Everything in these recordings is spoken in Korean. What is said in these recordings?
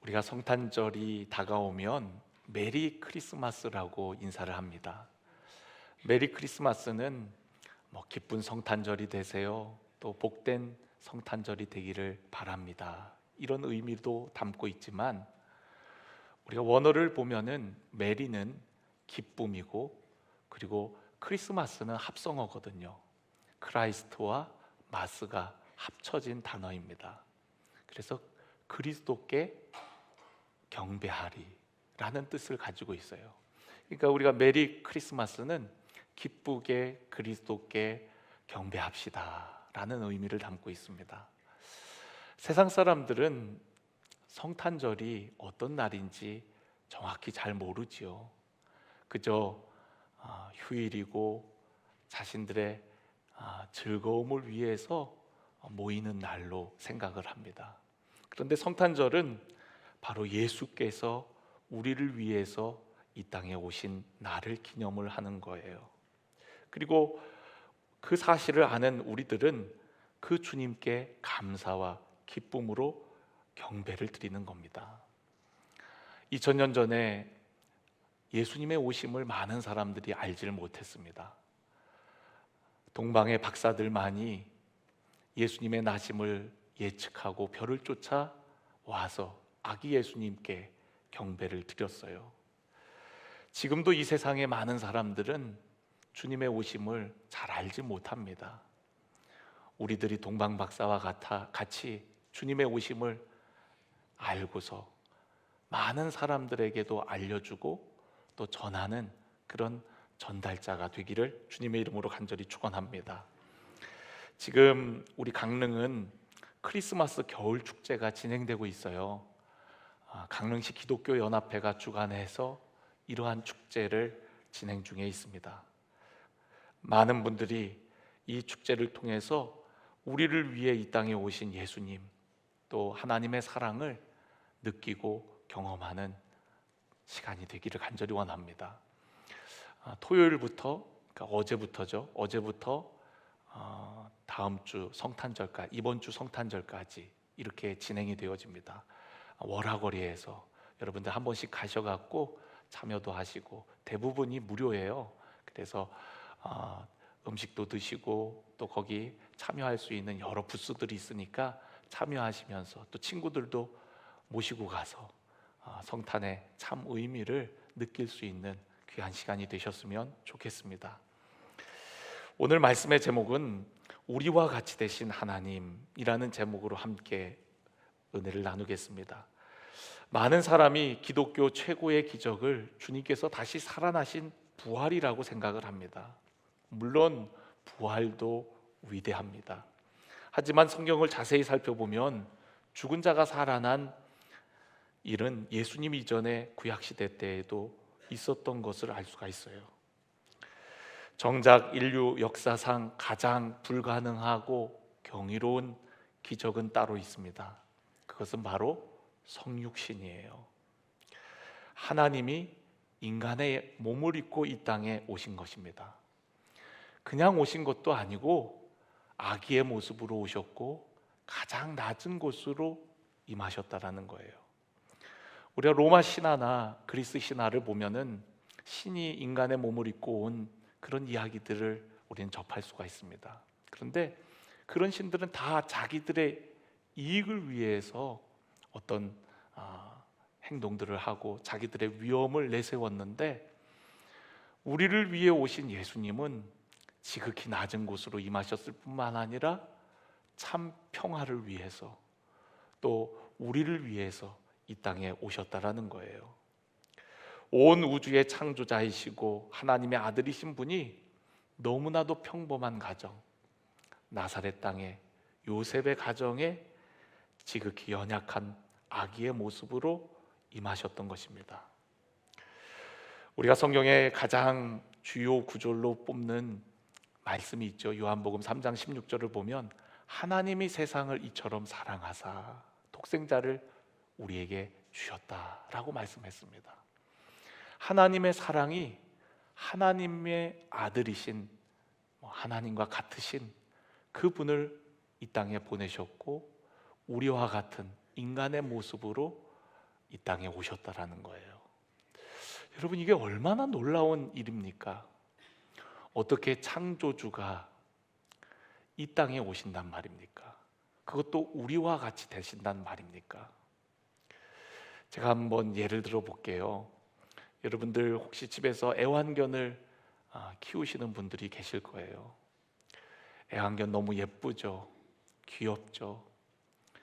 우리가 성탄절이 다가오면 메리 크리스마스라고 인사를 합니다. 메리 크리스마스는 기쁜 성탄절이 되세요, 또 복된 성탄절이 되기를 바랍니다, 이런 의미도 담고 있지만, 우리가 원어를 보면은 메리는 기쁨이고, 그리고 크리스마스는 합성어거든요. 크라이스트와 마스가 합쳐진 단어입니다. 그래서 그리스도께 경배하리라는 뜻을 가지고 있어요. 그러니까 우리가 메리 크리스마스는 기쁘게 그리스도께 경배합시다라는 의미를 담고 있습니다. 세상 사람들은 성탄절이 어떤 날인지 정확히 잘 모르지요. 그저 휴일이고 자신들의 즐거움을 위해서 모이는 날로 생각을 합니다. 그런데 성탄절은 바로 예수께서 우리를 위해서 이 땅에 오신 날을 기념을 하는 거예요. 그리고 그 사실을 아는 우리들은 그 주님께 감사와 기쁨으로 경배를 드리는 겁니다. 2000년 전에 예수님의 오심을 많은 사람들이 알지를 못했습니다. 동방의 박사들만이 예수님의 나심을 예측하고 별을 쫓아 와서 아기 예수님께 경배를 드렸어요. 지금도 이 세상의 많은 사람들은 주님의 오심을 잘 알지 못합니다. 우리들이 동방 박사와 같이 주님의 오심을 알고서 많은 사람들에게도 알려주고 또 전하는 그런 전달자가 되기를 주님의 이름으로 간절히 축원합니다. 지금 우리 강릉은 크리스마스 겨울 축제가 진행되고 있어요. 강릉시 기독교 연합회가 주관해서 이러한 축제를 진행 중에 있습니다. 많은 분들이 이 축제를 통해서 우리를 위해 이 땅에 오신 예수님, 또 하나님의 사랑을 느끼고 경험하는 시간이 되기를 간절히 원합니다. 토요일부터, 그러니까 어제부터 다음 주 성탄절까지, 이번 주 성탄절까지 이렇게 진행이 되어집니다. 월화거리에서 여러분들 한 번씩 가셔갖고 참여도 하시고, 대부분이 무료예요. 그래서 음식도 드시고 또 거기 참여할 수 있는 여러 부스들이 있으니까 참여하시면서 또 친구들도 모시고 가서 성탄의 참 의미를 느낄 수 있는 귀한 시간이 되셨으면 좋겠습니다. 오늘 말씀의 제목은 우리와 같이 되신 하나님이라는 제목으로 함께 은혜를 나누겠습니다. 많은 사람이 기독교 최고의 기적을 주님께서 다시 살아나신 부활이라고 생각을 합니다. 물론 부활도 위대합니다. 하지만 성경을 자세히 살펴보면 죽은 자가 살아난 일은 예수님 이전의 구약시대 때에도 있었던 것을 알 수가 있어요. 정작 인류 역사상 가장 불가능하고 경이로운 기적은 따로 있습니다. 그것은 바로 성육신이에요. 하나님이 인간의 몸을 입고 이 땅에 오신 것입니다. 그냥 오신 것도 아니고 아기의 모습으로 오셨고 가장 낮은 곳으로 임하셨다라는 거예요. 우리가 로마 신화나 그리스 신화를 보면은 신이 인간의 몸을 입고 온 그런 이야기들을 우리는 접할 수가 있습니다. 그런데 그런 신들은 다 자기들의 이익을 위해서 어떤 행동들을 하고 자기들의 위엄을 내세웠는데, 우리를 위해 오신 예수님은 지극히 낮은 곳으로 임하셨을 뿐만 아니라 참 평화를 위해서 또 우리를 위해서 이 땅에 오셨다라는 거예요. 온 우주의 창조자이시고 하나님의 아들이신 분이 너무나도 평범한 가정, 나사렛 땅에 요셉의 가정에 지극히 연약한 아기의 모습으로 임하셨던 것입니다. 우리가 성경의 가장 주요 구절로 뽑는 말씀이 있죠. 요한복음 3장 16절을 보면 하나님이 세상을 이처럼 사랑하사 독생자를 우리에게 주셨다라고 말씀했습니다. 하나님의 사랑이 하나님의 아들이신 하나님과 같으신 그분을 이 땅에 보내셨고, 우리와 같은 인간의 모습으로 이 땅에 오셨다라는 거예요. 여러분, 이게 얼마나 놀라운 일입니까? 어떻게 창조주가 이 땅에 오신단 말입니까? 그것도 우리와 같이 되신단 말입니까? 제가 한번 예를 들어 볼게요. 여러분들 혹시 집에서 애완견을 키우시는 분들이 계실 거예요. 애완견 너무 예쁘죠? 귀엽죠?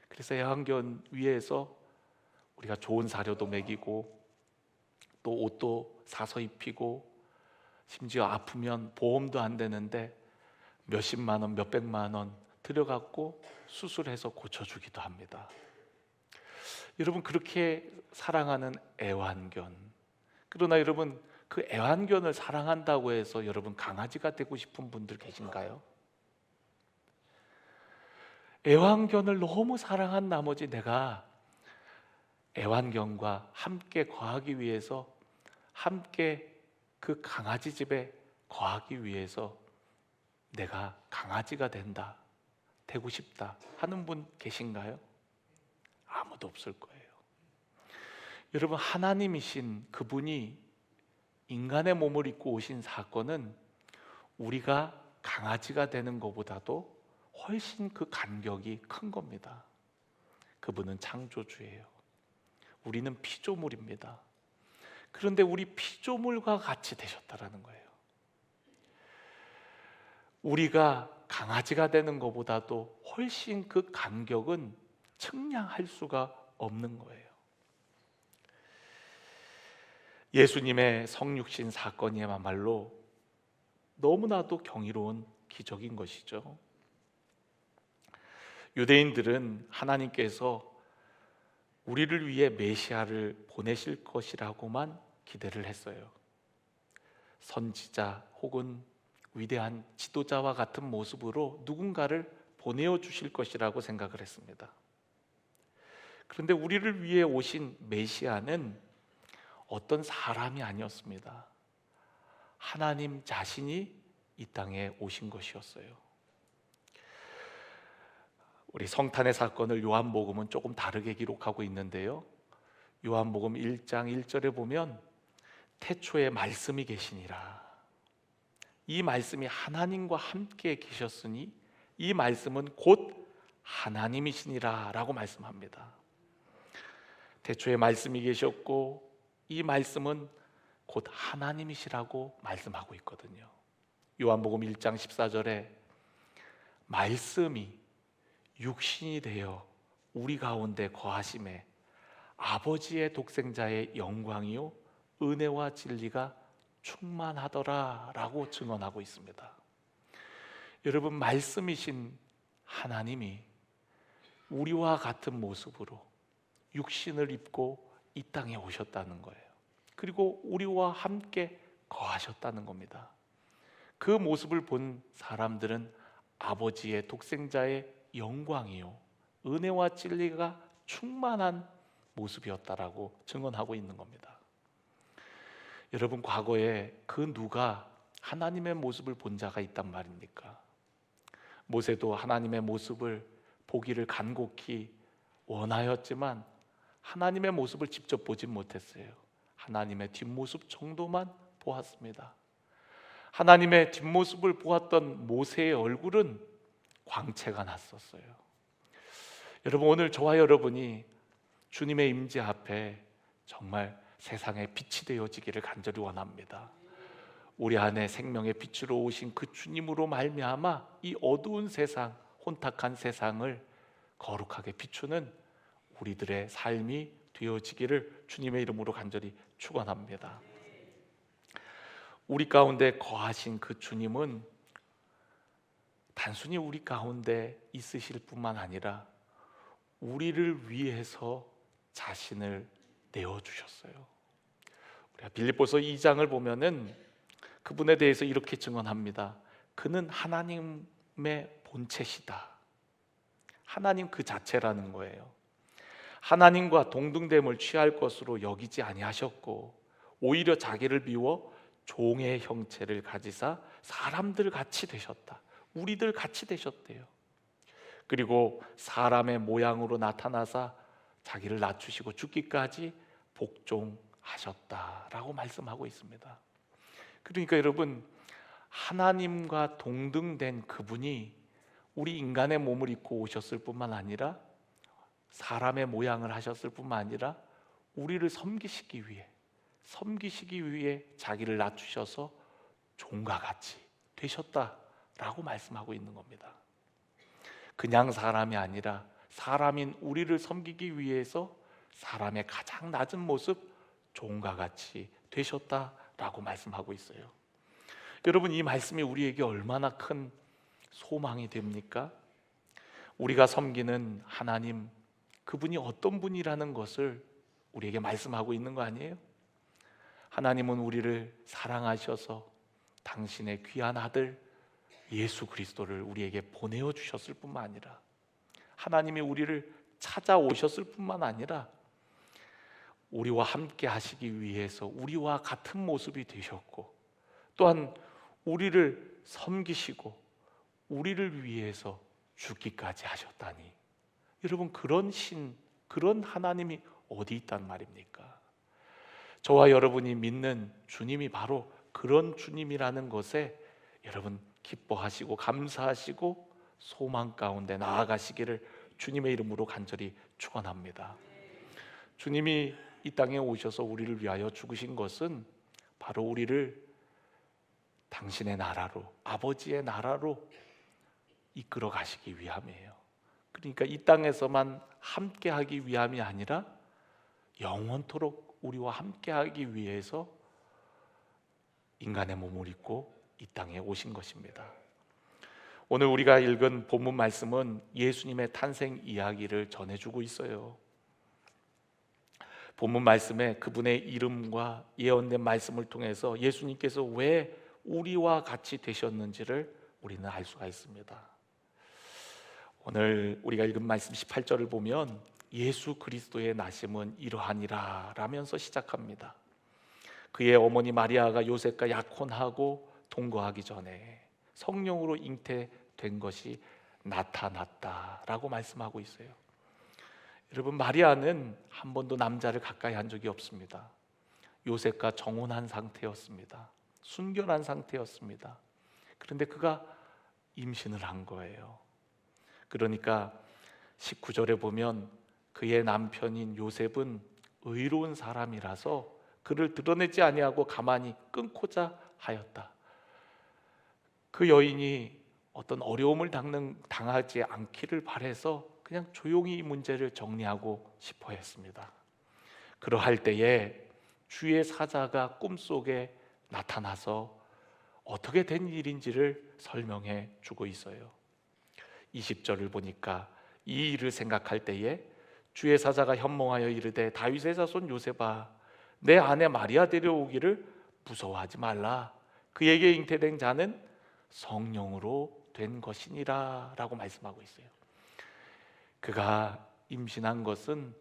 그래서 애완견 위에서 우리가 좋은 사료도 먹이고 또 옷도 사서 입히고 심지어 아프면 보험도 안 되는데 몇십만 원, 몇백만 원 들여갖고 수술해서 고쳐주기도 합니다. 여러분, 그렇게 사랑하는 애완견, 그러나 여러분, 그 애완견을 사랑한다고 해서 여러분 강아지가 되고 싶은 분들 계신가요? 애완견을 너무 사랑한 나머지 내가 애완견과 함께 거하기 위해서, 함께 그 강아지 집에 거하기 위해서 내가 강아지가 되고 싶다 하는 분 계신가요? 아무도 없을 거예요. 여러분, 하나님이신 그분이 인간의 몸을 입고 오신 사건은 우리가 강아지가 되는 것보다도 훨씬 그 간격이 큰 겁니다. 그분은 창조주예요. 우리는 피조물입니다. 그런데 우리 피조물과 같이 되셨다라는 거예요. 우리가 강아지가 되는 것보다도 훨씬 그 간격은 측량할 수가 없는 거예요. 예수님의 성육신 사건이야말로 너무나도 경이로운 기적인 것이죠. 유대인들은 하나님께서 우리를 위해 메시아를 보내실 것이라고만 기대를 했어요. 선지자 혹은 위대한 지도자와 같은 모습으로 누군가를 보내어 주실 것이라고 생각을 했습니다. 그런데 우리를 위해 오신 메시아는 어떤 사람이 아니었습니다. 하나님 자신이 이 땅에 오신 것이었어요. 우리 성탄의 사건을 요한복음은 조금 다르게 기록하고 있는데요, 요한복음 1장 1절에 보면 태초에 말씀이 계시니라, 이 말씀이 하나님과 함께 계셨으니 이 말씀은 곧 하나님이시니라 라고 말씀합니다. 태초에 말씀이 계셨고 이 말씀은 곧 하나님이시라고 말씀하고 있거든요. 요한복음 1장 14절에 말씀이 육신이 되어 우리 가운데 거하심에 아버지의 독생자의 영광이요 은혜와 진리가 충만하더라 라고 증언하고 있습니다. 여러분, 말씀이신 하나님이 우리와 같은 모습으로 육신을 입고 이 땅에 오셨다는 거예요. 그리고 우리와 함께 거하셨다는 겁니다. 그 모습을 본 사람들은 아버지의 독생자의 영광이요 은혜와 진리가 충만한 모습이었다라고 증언하고 있는 겁니다. 여러분, 과거에 그 누가 하나님의 모습을 본 자가 있단 말입니까? 모세도 하나님의 모습을 보기를 간곡히 원하였지만 하나님의 모습을 직접 보진 못했어요. 하나님의 뒷모습 정도만 보았습니다. 하나님의 뒷모습을 보았던 모세의 얼굴은 광채가 났었어요. 여러분, 오늘 저와 여러분이 주님의 임재 앞에 정말 세상의 빛이 되어지기를 간절히 원합니다. 우리 안에 생명의 빛으로 오신 그 주님으로 말미암아 이 어두운 세상, 혼탁한 세상을 거룩하게 비추는 우리들의 삶이 되어지기를 주님의 이름으로 간절히 축원합니다. 우리 가운데 거하신 그 주님은 단순히 우리 가운데 있으실 뿐만 아니라 우리를 위해서 자신을 내어주셨어요. 우리가 빌립보서 2장을 보면은 그분에 대해서 이렇게 증언합니다. 그는 하나님의 본체시다. 하나님 그 자체라는 거예요. 하나님과 동등됨을 취할 것으로 여기지 아니하셨고 오히려 자기를 비워 종의 형체를 가지사 사람들 같이 되셨다. 우리들 같이 되셨대요. 그리고 사람의 모양으로 나타나사 자기를 낮추시고 죽기까지 복종하셨다라고 말씀하고 있습니다. 그러니까 여러분, 하나님과 동등된 그분이 우리 인간의 몸을 입고 오셨을 뿐만 아니라 사람의 모양을 하셨을 뿐만 아니라 우리를 섬기시기 위해 자기를 낮추셔서 종과 같이 되셨다라고 말씀하고 있는 겁니다. 그냥 사람이 아니라 사람인 우리를 섬기기 위해서 사람의 가장 낮은 모습, 종과 같이 되셨다라고 말씀하고 있어요. 여러분, 이 말씀이 우리에게 얼마나 큰 소망이 됩니까? 우리가 섬기는 하나님, 그분이 어떤 분이라는 것을 우리에게 말씀하고 있는 거 아니에요? 하나님은 우리를 사랑하셔서 당신의 귀한 아들 예수 그리스도를 우리에게 보내어 주셨을 뿐만 아니라, 하나님이 우리를 찾아오셨을 뿐만 아니라 우리와 함께 하시기 위해서 우리와 같은 모습이 되셨고, 또한 우리를 섬기시고 우리를 위해서 죽기까지 하셨다니, 여러분, 그런 하나님이 어디 있단 말입니까? 저와 여러분이 믿는 주님이 바로 그런 주님이라는 것에 여러분 기뻐하시고 감사하시고 소망 가운데 나아가시기를 주님의 이름으로 간절히 축원합니다. 주님이 이 땅에 오셔서 우리를 위하여 죽으신 것은 바로 우리를 당신의 나라로, 아버지의 나라로 이끌어 가시기 위함이에요. 그러니까 이 땅에서만 함께하기 위함이 아니라 영원토록 우리와 함께하기 위해서 인간의 몸을 입고 이 땅에 오신 것입니다. 오늘 우리가 읽은 본문 말씀은 예수님의 탄생 이야기를 전해주고 있어요. 본문 말씀에 그분의 이름과 예언된 말씀을 통해서 예수님께서 왜 우리와 같이 되셨는지를 우리는 알 수가 있습니다. 오늘 우리가 읽은 말씀 18절을 보면 예수 그리스도의 나심은 이러하니라 라면서 시작합니다. 그의 어머니 마리아가 요셉과 약혼하고 동거하기 전에 성령으로 잉태된 것이 나타났다라고 말씀하고 있어요. 여러분, 마리아는 한 번도 남자를 가까이 한 적이 없습니다. 요셉과 정혼한 상태였습니다. 순결한 상태였습니다. 그런데 그가 임신을 한 거예요. 그러니까 19절에 보면 그의 남편인 요셉은 의로운 사람이라서 그를 드러내지 아니하고 가만히 끊고자 하였다. 그 여인이 어떤 어려움을 당하지 않기를 바라서 그냥 조용히 이 문제를 정리하고 싶어 했습니다. 그러할 때에 주의 사자가 꿈속에 나타나서 어떻게 된 일인지를 설명해 주고 있어요. 20절을 보니까 이 일을 생각할 때에 주의 사자가 현몽하여 이르되 다윗의 자손 요셉아, 내 아내 마리아 데려오기를 무서워하지 말라. 그에게 잉태된 자는 성령으로 된 것이니라 라고 말씀하고 있어요. 그가 임신한 것은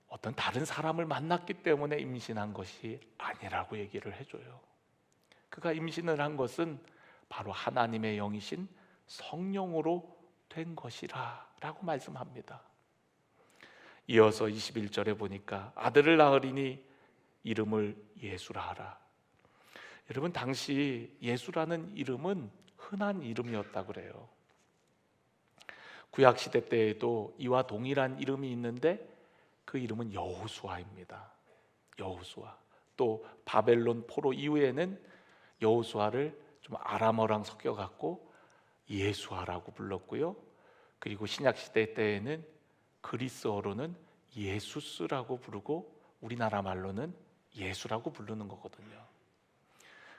어떤 다른 사람을 만났기 때문에 임신한 것이 아니라고 얘기를 해줘요. 그가 임신을 한 것은 바로 하나님의 영이신 성령으로 된 것이라 라고 말씀합니다. 이어서 21절에 보니까 아들을 낳으리니 이름을 예수라 하라. 여러분, 당시 예수라는 이름은 흔한 이름이었다고 그래요. 구약시대 때에도 이와 동일한 이름이 있는데 그 이름은 여호수아입니다. 여호수아. 또 바벨론 포로 이후에는 여호수아를 좀 아람어랑 섞여갖고 예수아라고 불렀고요. 그리고 신약시대 때에는 그리스어로는 예수스라고 부르고 우리나라 말로는 예수라고 부르는 거거든요.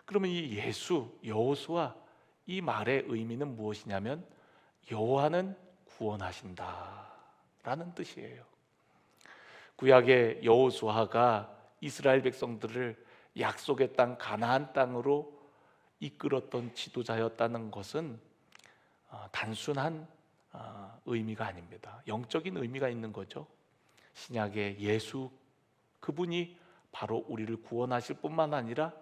그러면 이 예수, 여호수아, 이 말의 의미는 무엇이냐면 여호와는 구원하신다 라는 뜻이에요. 구약의 여호수아가 이스라엘 백성들을 약속의 땅 가나안 땅으로 이끌었던 지도자였다는 것은 단순한 의미가 아닙니다. 영적인 의미가 있는 거죠. 신약의 예수, 그분이 바로 우리를 구원하실 뿐만 아니라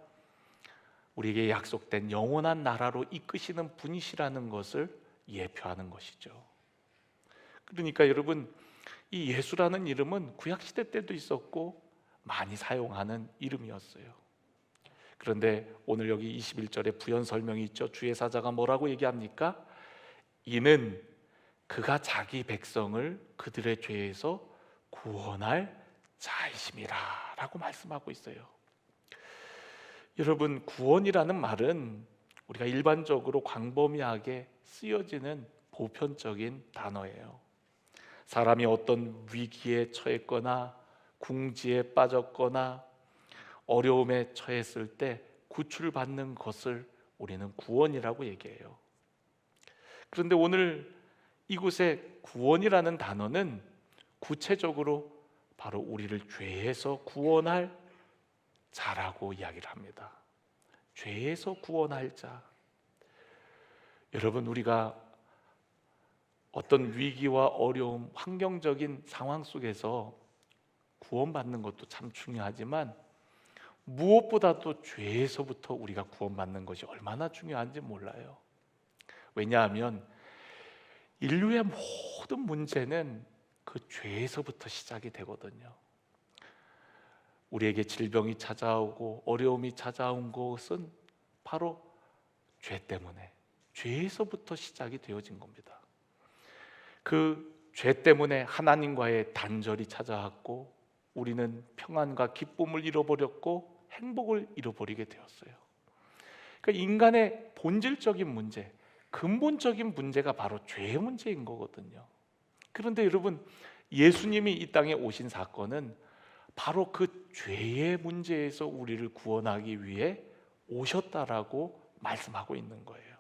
우리에게 약속된 영원한 나라로 이끄시는 분이시라는 것을 예표하는 것이죠. 그러니까 여러분, 이 예수라는 이름은 구약시대 때도 있었고 많이 사용하는 이름이었어요. 그런데 오늘 여기 21절에 부연 설명이 있죠. 주의 사자가 뭐라고 얘기합니까? 이는 그가 자기 백성을 그들의 죄에서 구원할 자이심이라 라고 말씀하고 있어요. 여러분, 구원이라는 말은 우리가 일반적으로 광범위하게 쓰여지는 보편적인 단어예요. 사람이 어떤 위기에 처했거나 궁지에 빠졌거나 어려움에 처했을 때 구출받는 것을 우리는 구원이라고 얘기해요. 그런데 오늘 이곳에 구원이라는 단어는 구체적으로 바로 우리를 죄에서 구원할 자라고 이야기를 합니다. 죄에서 구원할 자. 여러분, 우리가 어떤 위기와 어려움, 환경적인 상황 속에서 구원받는 것도 참 중요하지만 무엇보다도 죄에서부터 우리가 구원받는 것이 얼마나 중요한지 몰라요. 왜냐하면 인류의 모든 문제는 그 죄에서부터 시작이 되거든요. 우리에게 질병이 찾아오고 어려움이 찾아온 것은 바로 죄 때문에, 죄에서부터 시작이 되어진 겁니다. 그 죄 때문에 하나님과의 단절이 찾아왔고 우리는 평안과 기쁨을 잃어버렸고 행복을 잃어버리게 되었어요. 그러니까 인간의 본질적인 문제, 근본적인 문제가 바로 죄의 문제인 거거든요. 그런데 여러분, 예수님이 이 땅에 오신 사건은 바로 그 죄의 문제에서 우리를 구원하기 위해 오셨다라고 말씀하고 있는 거예요.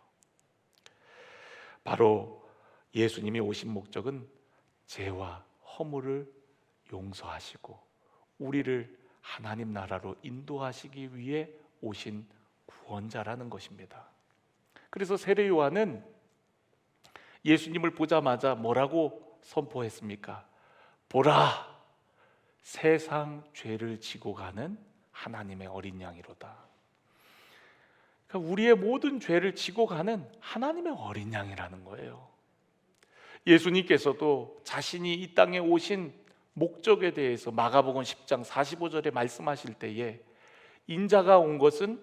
바로 예수님이 오신 목적은 죄와 허물을 용서하시고 우리를 하나님 나라로 인도하시기 위해 오신 구원자라는 것입니다. 그래서 세례 요한은 예수님을 보자마자 뭐라고 선포했습니까? 보라, 세상 죄를 지고 가는 하나님의 어린 양이로다. 그러니까 우리의 모든 죄를 지고 가는 하나님의 어린 양이라는 거예요. 예수님께서도 자신이 이 땅에 오신 목적에 대해서 마가복음 10장 45절에 말씀하실 때에 인자가 온 것은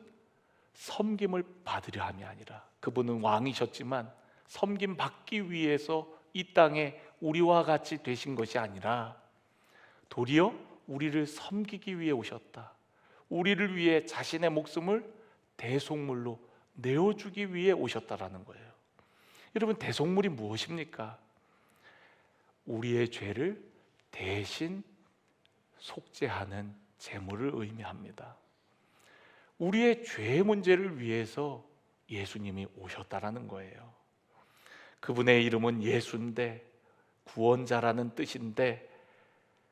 섬김을 받으려 함이 아니라, 그분은 왕이셨지만 섬김 받기 위해서 이 땅에 우리와 같이 되신 것이 아니라 도리어 우리를 섬기기 위해 오셨다. 우리를 위해 자신의 목숨을 대속물로 내어주기 위해 오셨다라는 거예요. 여러분, 대속물이 무엇입니까? 우리의 죄를 대신 속죄하는 제물을 의미합니다. 우리의 죄의 문제를 위해서 예수님이 오셨다라는 거예요. 그분의 이름은 예수인데, 구원자라는 뜻인데,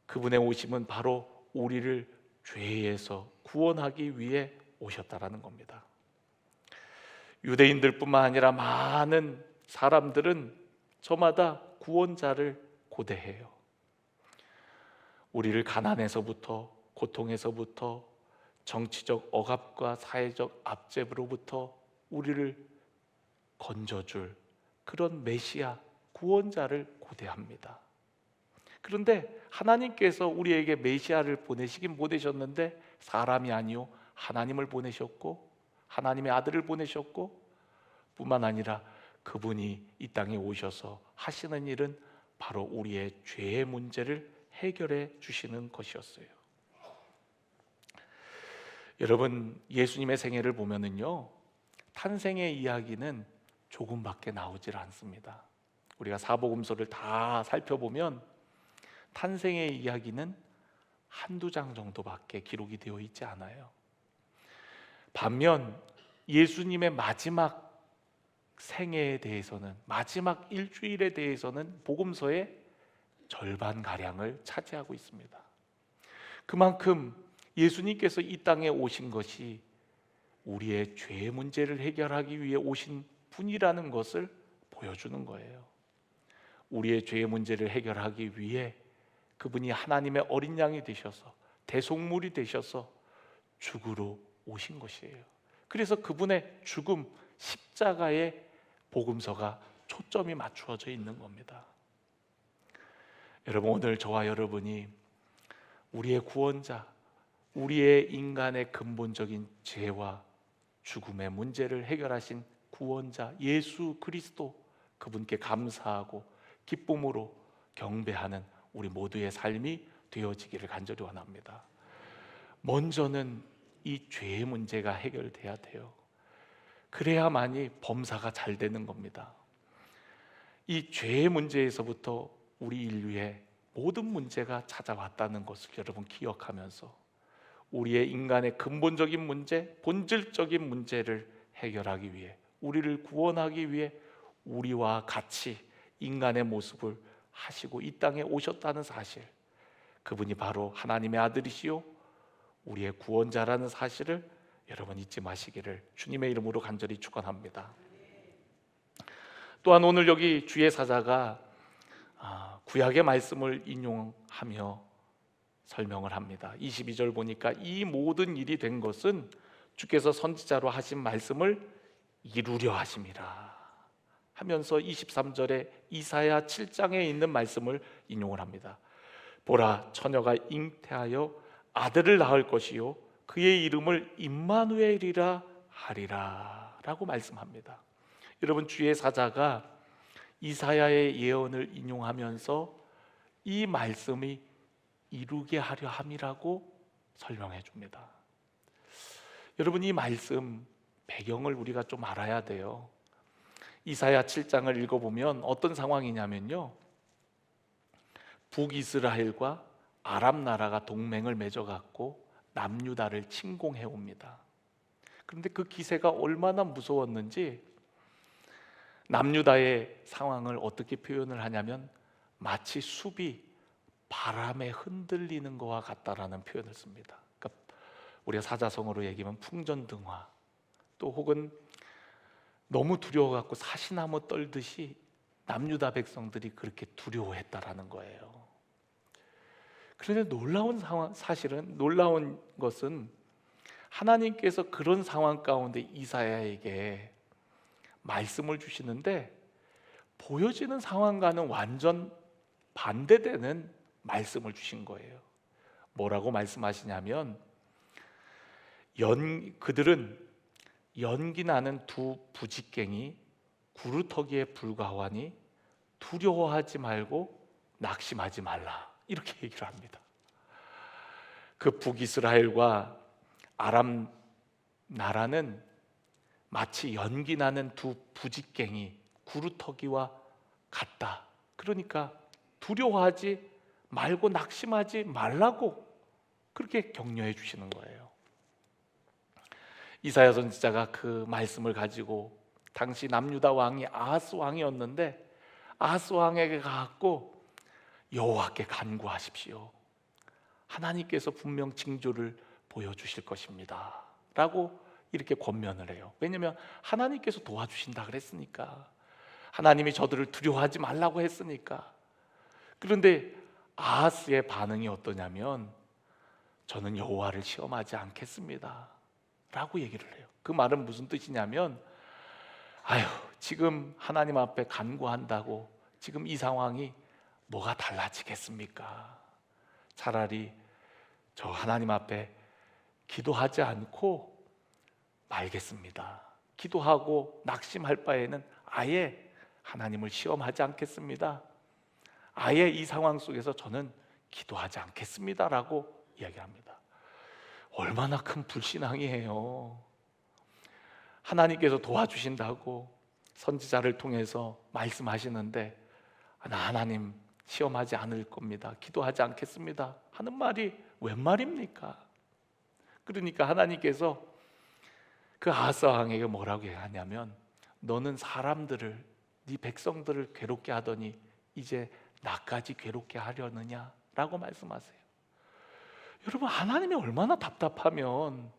그분의 오심은 바로 우리를 죄에서 구원하기 위해 오셨다라는 겁니다. 유대인들뿐만 아니라 많은 사람들은 저마다 구원자를 고대해요. 우리를 가난에서부터, 고통에서부터, 정치적 억압과 사회적 압제로부터 우리를 건져줄 그런 메시아, 구원자를 고대합니다. 그런데 하나님께서 우리에게 메시아를 보내시긴 보내셨는데 사람이 아니요 하나님을 보내셨고 하나님의 아들을 보내셨고, 뿐만 아니라 그분이 이 땅에 오셔서 하시는 일은 바로 우리의 죄의 문제를 해결해 주시는 것이었어요. 여러분, 예수님의 생애를 보면은요, 탄생의 이야기는 조금밖에 나오질 않습니다. 우리가 사복음서를 다 살펴보면 탄생의 이야기는 한두 장 정도밖에 기록이 되어 있지 않아요. 반면 예수님의 마지막 생애에 대해서는, 마지막 일주일에 대해서는 복음서의 절반가량을 차지하고 있습니다. 그만큼 예수님께서 이 땅에 오신 것이 우리의 죄의 문제를 해결하기 위해 오신 분이라는 것을 보여주는 거예요. 우리의 죄의 문제를 해결하기 위해 그분이 하나님의 어린 양이 되셔서, 대속물이 되셔서 죽으러 오신 것이에요. 그래서 그분의 죽음, 십자가에 복음서가 초점이 맞추어져 있는 겁니다. 여러분, 오늘 저와 여러분이 우리의 구원자, 우리의 인간의 근본적인 죄와 죽음의 문제를 해결하신 구원자 예수 그리스도, 그분께 감사하고 기쁨으로 경배하는 우리 모두의 삶이 되어지기를 간절히 원합니다. 먼저는 이 죄의 문제가 해결돼야 돼요. 그래야만이 범사가 잘 되는 겁니다. 이 죄의 문제에서부터 우리 인류의 모든 문제가 찾아왔다는 것을 여러분 기억하면서 우리의 인간의 근본적인 문제, 본질적인 문제를 해결하기 위해, 우리를 구원하기 위해 우리와 같이 인간의 모습을 하시고 이 땅에 오셨다는 사실, 그분이 바로 하나님의 아들이시요 우리의 구원자라는 사실을 여러분 잊지 마시기를 주님의 이름으로 간절히 축원합니다. 또한 오늘 여기 주의 사자가 구약의 말씀을 인용하며 설명을 합니다. 22절 보니까 이 모든 일이 된 것은 주께서 선지자로 하신 말씀을 이루려 하심이라 하면서 23절에 이사야 7장에 있는 말씀을 인용을 합니다. 보라, 처녀가 잉태하여 아들을 낳을 것이요 그의 이름을 임마누엘이라 하리라 라고 말씀합니다. 여러분, 주의 사자가 이사야의 예언을 인용하면서 이 말씀이 이루게 하려 함이라고 설명해 줍니다. 여러분, 이 말씀 배경을 우리가 좀 알아야 돼요. 이사야 7장을 읽어보면 어떤 상황이냐면요, 북이스라엘과 아람 나라가 동맹을 맺어갖고 남유다를 침공해 옵니다. 그런데 그 기세가 얼마나 무서웠는지 남유다의 상황을 어떻게 표현을 하냐면 마치 숲이 바람에 흔들리는 것과 같다라는 표현을 씁니다. 그러니까 우리가 사자성어로 얘기하면 풍전등화, 또 혹은 너무 두려워갖고 사시나무 떨듯이 남유다 백성들이 그렇게 두려워했다라는 거예요. 그런데 사실은 놀라운 것은 하나님께서 그런 상황 가운데 이사야에게 말씀을 주시는데 보여지는 상황과는 완전 반대되는 말씀을 주신 거예요. 뭐라고 말씀하시냐면 그들은 연기 나는 두 부직갱이 구루터기에 불과하니 두려워하지 말고 낙심하지 말라, 이렇게 얘기를 합니다. 그 북이스라엘과 아람 나라는 마치 연기 나는 두 부직갱이 구루터기와 같다. 그러니까 두려워하지 말고 낙심하지 말라고 그렇게 격려해 주시는 거예요. 이사야 선지자가 그 말씀을 가지고 당시 남유다 왕이 아하스 왕이었는데 아하스 왕에게 가고 여호와께 간구하십시오. 하나님께서 분명 징조를 보여주실 것입니다 라고 이렇게 권면을 해요. 왜냐하면 하나님께서 도와주신다 그랬으니까, 하나님이 저들을 두려워하지 말라고 했으니까. 그런데 아하스의 반응이 어떠냐면 저는 여호와를 시험하지 않겠습니다 라고 얘기를 해요. 그 말은 무슨 뜻이냐면 지금 하나님 앞에 간구한다고 지금 이 상황이 뭐가 달라지겠습니까? 차라리 저 하나님 앞에 기도하지 않고 말겠습니다. 기도하고 낙심할 바에는 아예 하나님을 시험하지 않겠습니다. 아예 이 상황 속에서 저는 기도하지 않겠습니다 라고 이야기합니다. 얼마나 큰 불신앙이에요. 하나님께서 도와주신다고 선지자를 통해서 말씀하시는데 나 하나님 시험하지 않을 겁니다, 기도하지 않겠습니다 하는 말이 웬 말입니까? 그러니까 하나님께서 그 아하스 왕에게 뭐라고 하냐면 너는 사람들을, 네 백성들을 괴롭게 하더니 이제 나까지 괴롭게 하려느냐 라고 말씀하세요. 여러분, 하나님이 얼마나 답답하면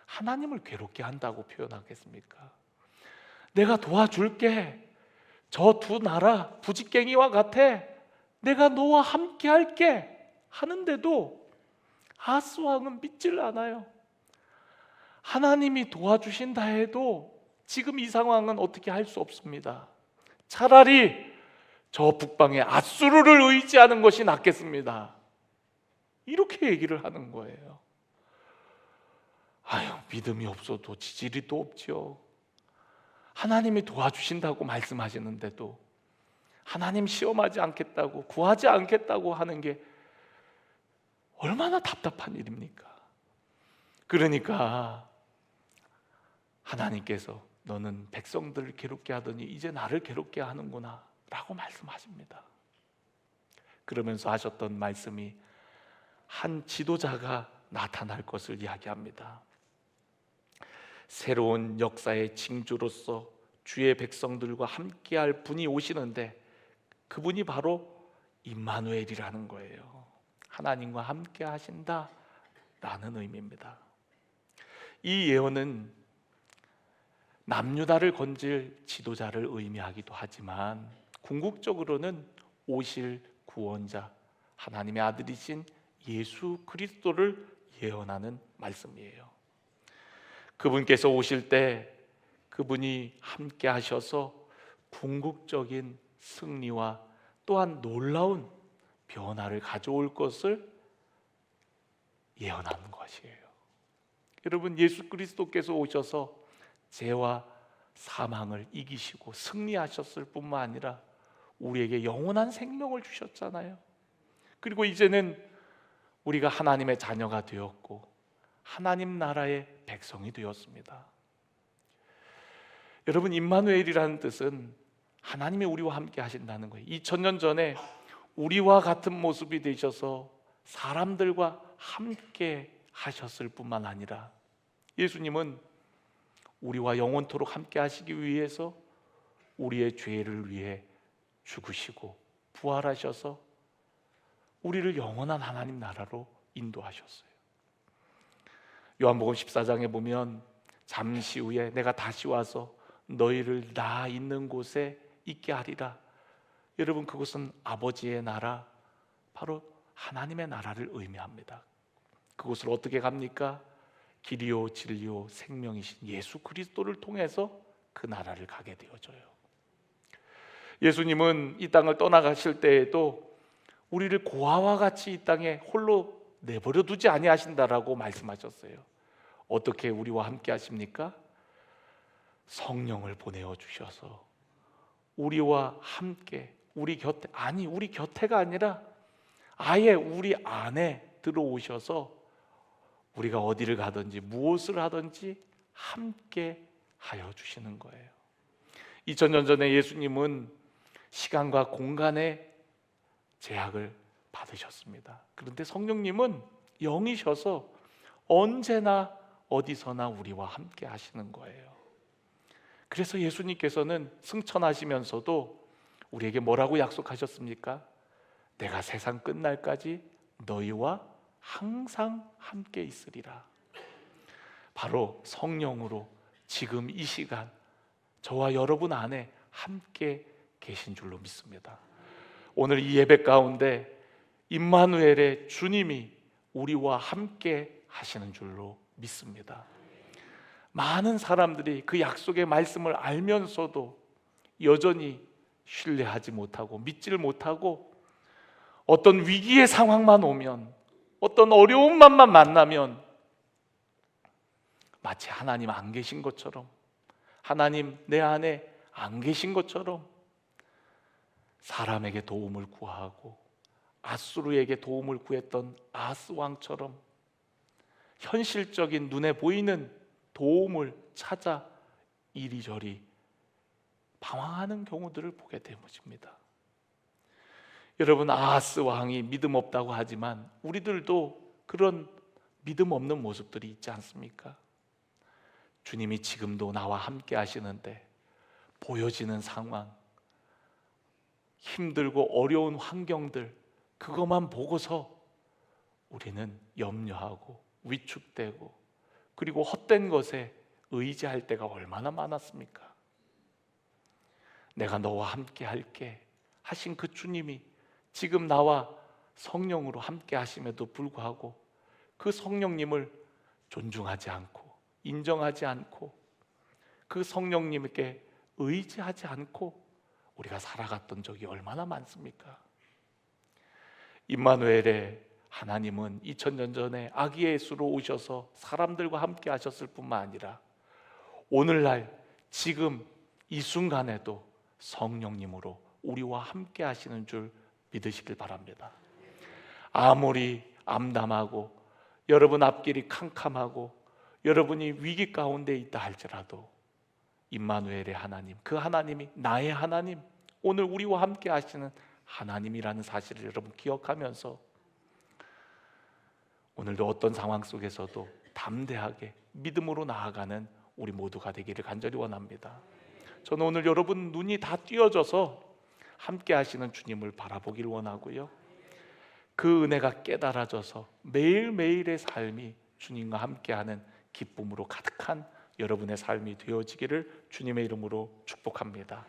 하나님을 괴롭게 한다고 표현하겠습니까? 내가 도와줄게, 저 두 나라 부직갱이와 같아, 내가 너와 함께 할게 하는데도 아하스 왕은 믿질 않아요. 하나님이 도와주신다 해도 지금 이 상황은 어떻게 할 수 없습니다. 차라리 저 북방의 앗수르를 의지하는 것이 낫겠습니다. 이렇게 얘기를 하는 거예요. 아유, 믿음이 없어도 지질이 또 없죠. 하나님이 도와주신다고 말씀하시는데도 하나님 시험하지 않겠다고, 구하지 않겠다고 하는 게 얼마나 답답한 일입니까? 그러니까 하나님께서 너는 백성들을 괴롭게 하더니 이제 나를 괴롭게 하는구나 라고 말씀하십니다. 그러면서 하셨던 말씀이 한 지도자가 나타날 것을 이야기합니다. 새로운 역사의 징조로서 주의 백성들과 함께할 분이 오시는데 그분이 바로 임마누엘이라는 거예요. 하나님과 함께 하신다라는 의미입니다. 이 예언은 남유다를 건질 지도자를 의미하기도 하지만 궁극적으로는 오실 구원자, 하나님의 아들이신 예수 그리스도를 예언하는 말씀이에요. 그분께서 오실 때 그분이 함께 하셔서 궁극적인 승리와 또한 놀라운 변화를 가져올 것을 예언하는 것이에요. 여러분, 예수 그리스도께서 오셔서 죄와 사망을 이기시고 승리하셨을 뿐만 아니라 우리에게 영원한 생명을 주셨잖아요. 그리고 이제는 우리가 하나님의 자녀가 되었고 하나님 나라의 백성이 되었습니다. 여러분, 임마누엘이라는 뜻은 하나님이 우리와 함께 하신다는 거예요. 2000년 전에 우리와 같은 모습이 되셔서 사람들과 함께 하셨을 뿐만 아니라 예수님은 우리와 영원토록 함께 하시기 위해서 우리의 죄를 위해 죽으시고 부활하셔서 우리를 영원한 하나님 나라로 인도하셨어요. 요한복음 14장에 보면 잠시 후에 내가 다시 와서 너희를 나 있는 곳에 있게 하리라. 여러분, 그것은 아버지의 나라, 바로 하나님의 나라를 의미합니다. 그곳을 어떻게 갑니까? 길이요 진리요 생명이신 예수 그리스도를 통해서 그 나라를 가게 되어져요. 예수님은 이 땅을 떠나가실 때에도 우리를 고아와 같이 이 땅에 홀로 내버려 두지 아니하신다라고 말씀하셨어요. 어떻게 우리와 함께 하십니까? 성령을 보내어 주셔서 우리와 함께 우리 곁에가 아니라 아예 우리 안에 들어오셔서 우리가 어디를 가든지 무엇을 하든지 함께 하여 주시는 거예요. 2000년 전에 예수님은 시간과 공간의 제약을 받으셨습니다. 그런데 성령님은 영이셔서 언제나 어디서나 우리와 함께 하시는 거예요. 그래서 예수님께서는 승천하시면서도 우리에게 뭐라고 약속하셨습니까? 내가 세상 끝날까지 너희와 항상 함께 있으리라. 바로 성령으로 지금 이 시간 저와 여러분 안에 함께 계신 줄로 믿습니다. 오늘 이 예배 가운데 임마누엘의 주님이 우리와 함께 하시는 줄로 믿습니다. 많은 사람들이 그 약속의 말씀을 알면서도 여전히 신뢰하지 못하고 믿지를 못하고 어떤 위기의 상황만 오면, 어떤 어려움만 만나면 마치 하나님 안 계신 것처럼, 하나님 내 안에 안 계신 것처럼 사람에게 도움을 구하고 앗수르에게 도움을 구했던 아스 왕처럼 현실적인 눈에 보이는 도움을 찾아 이리저리 방황하는 경우들을 보게 됩니다. 여러분, 아하스 왕이 믿음 없다고 하지만 우리들도 그런 믿음 없는 모습들이 있지 않습니까? 주님이 지금도 나와 함께 하시는데 보여지는 상황, 힘들고 어려운 환경들, 그것만 보고서 우리는 염려하고 위축되고 그리고 헛된 것에 의지할 때가 얼마나 많았습니까? 내가 너와 함께 할게 하신 그 주님이 지금 나와 성령으로 함께 하심에도 불구하고 그 성령님을 존중하지 않고 인정하지 않고 그 성령님께 의지하지 않고 우리가 살아갔던 적이 얼마나 많습니까? 임마누엘의 하나님은 2000년 전에 아기 예수로 오셔서 사람들과 함께 하셨을 뿐만 아니라 오늘날 지금 이 순간에도 성령님으로 우리와 함께 하시는 줄 믿으시길 바랍니다. 아무리 암담하고 여러분 앞길이 캄캄하고 여러분이 위기 가운데 있다 할지라도 임마누엘의 하나님, 그 하나님이 나의 하나님, 오늘 우리와 함께 하시는 하나님이라는 사실을 여러분 기억하면서 오늘도 어떤 상황 속에서도 담대하게 믿음으로 나아가는 우리 모두가 되기를 간절히 원합니다. 저는 오늘 여러분 눈이 다 띄어져서 함께 하시는 주님을 바라보길 원하고요, 그 은혜가 깨달아져서 매일매일의 삶이 주님과 함께하는 기쁨으로 가득한 여러분의 삶이 되어지기를 주님의 이름으로 축복합니다.